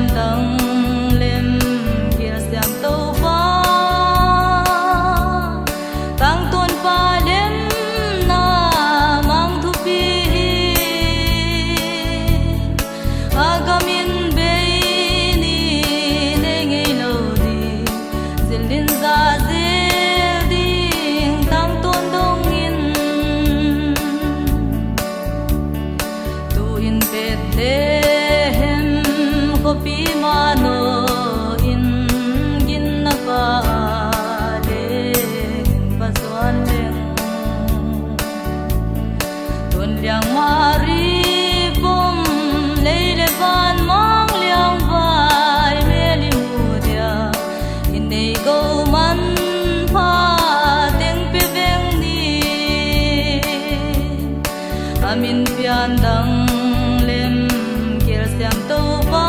pian dang lem kia siam to pa tang ton pa lem na mang thu pi agamin be ni ne ngei lo di zilin za zil ding tang ton dong in tu in pet lehem kopi mano in gin na pa liang mari pom leile van mang liang vai meli mudia in nei go man pha teng pe veng ni amin pian dang lem kel siam to ba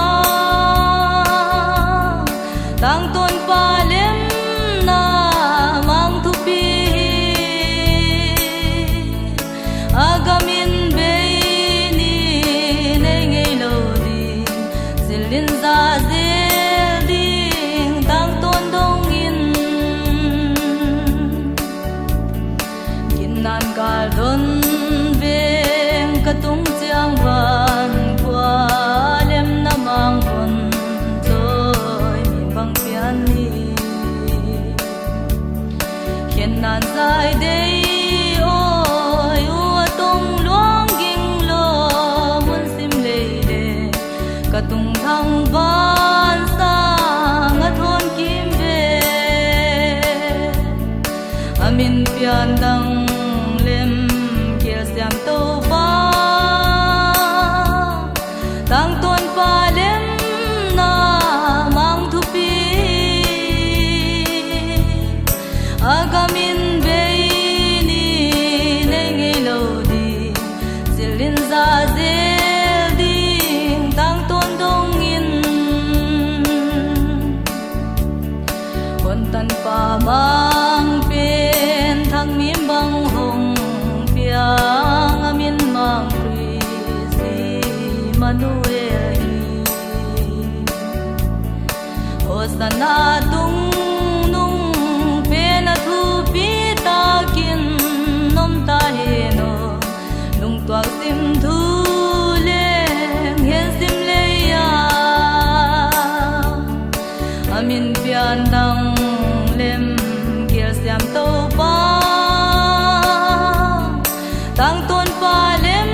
tang ton pa lem na mang thu pi agamin be ni ne ngei lo di zilin za zil ding tang ton dong in kin nan kal don veng katung chiang van kwa lem na mang bon toi mi bang pian ni hian nan zai dei katung thang ban sang a thon kim ve amin pian dang lem kia siam to ba tang ton pa lem na mang thu pi agamin be ni ne ngei lo di zilin za zil tan pa mang pen thang miem bang hong piang amin mang prisi manuel osana tung nung pen thu pi ta kin nom ta he no lung toak sim thu le hen sim le ya amin pian dang lem kia siam to pa tang ton pa lem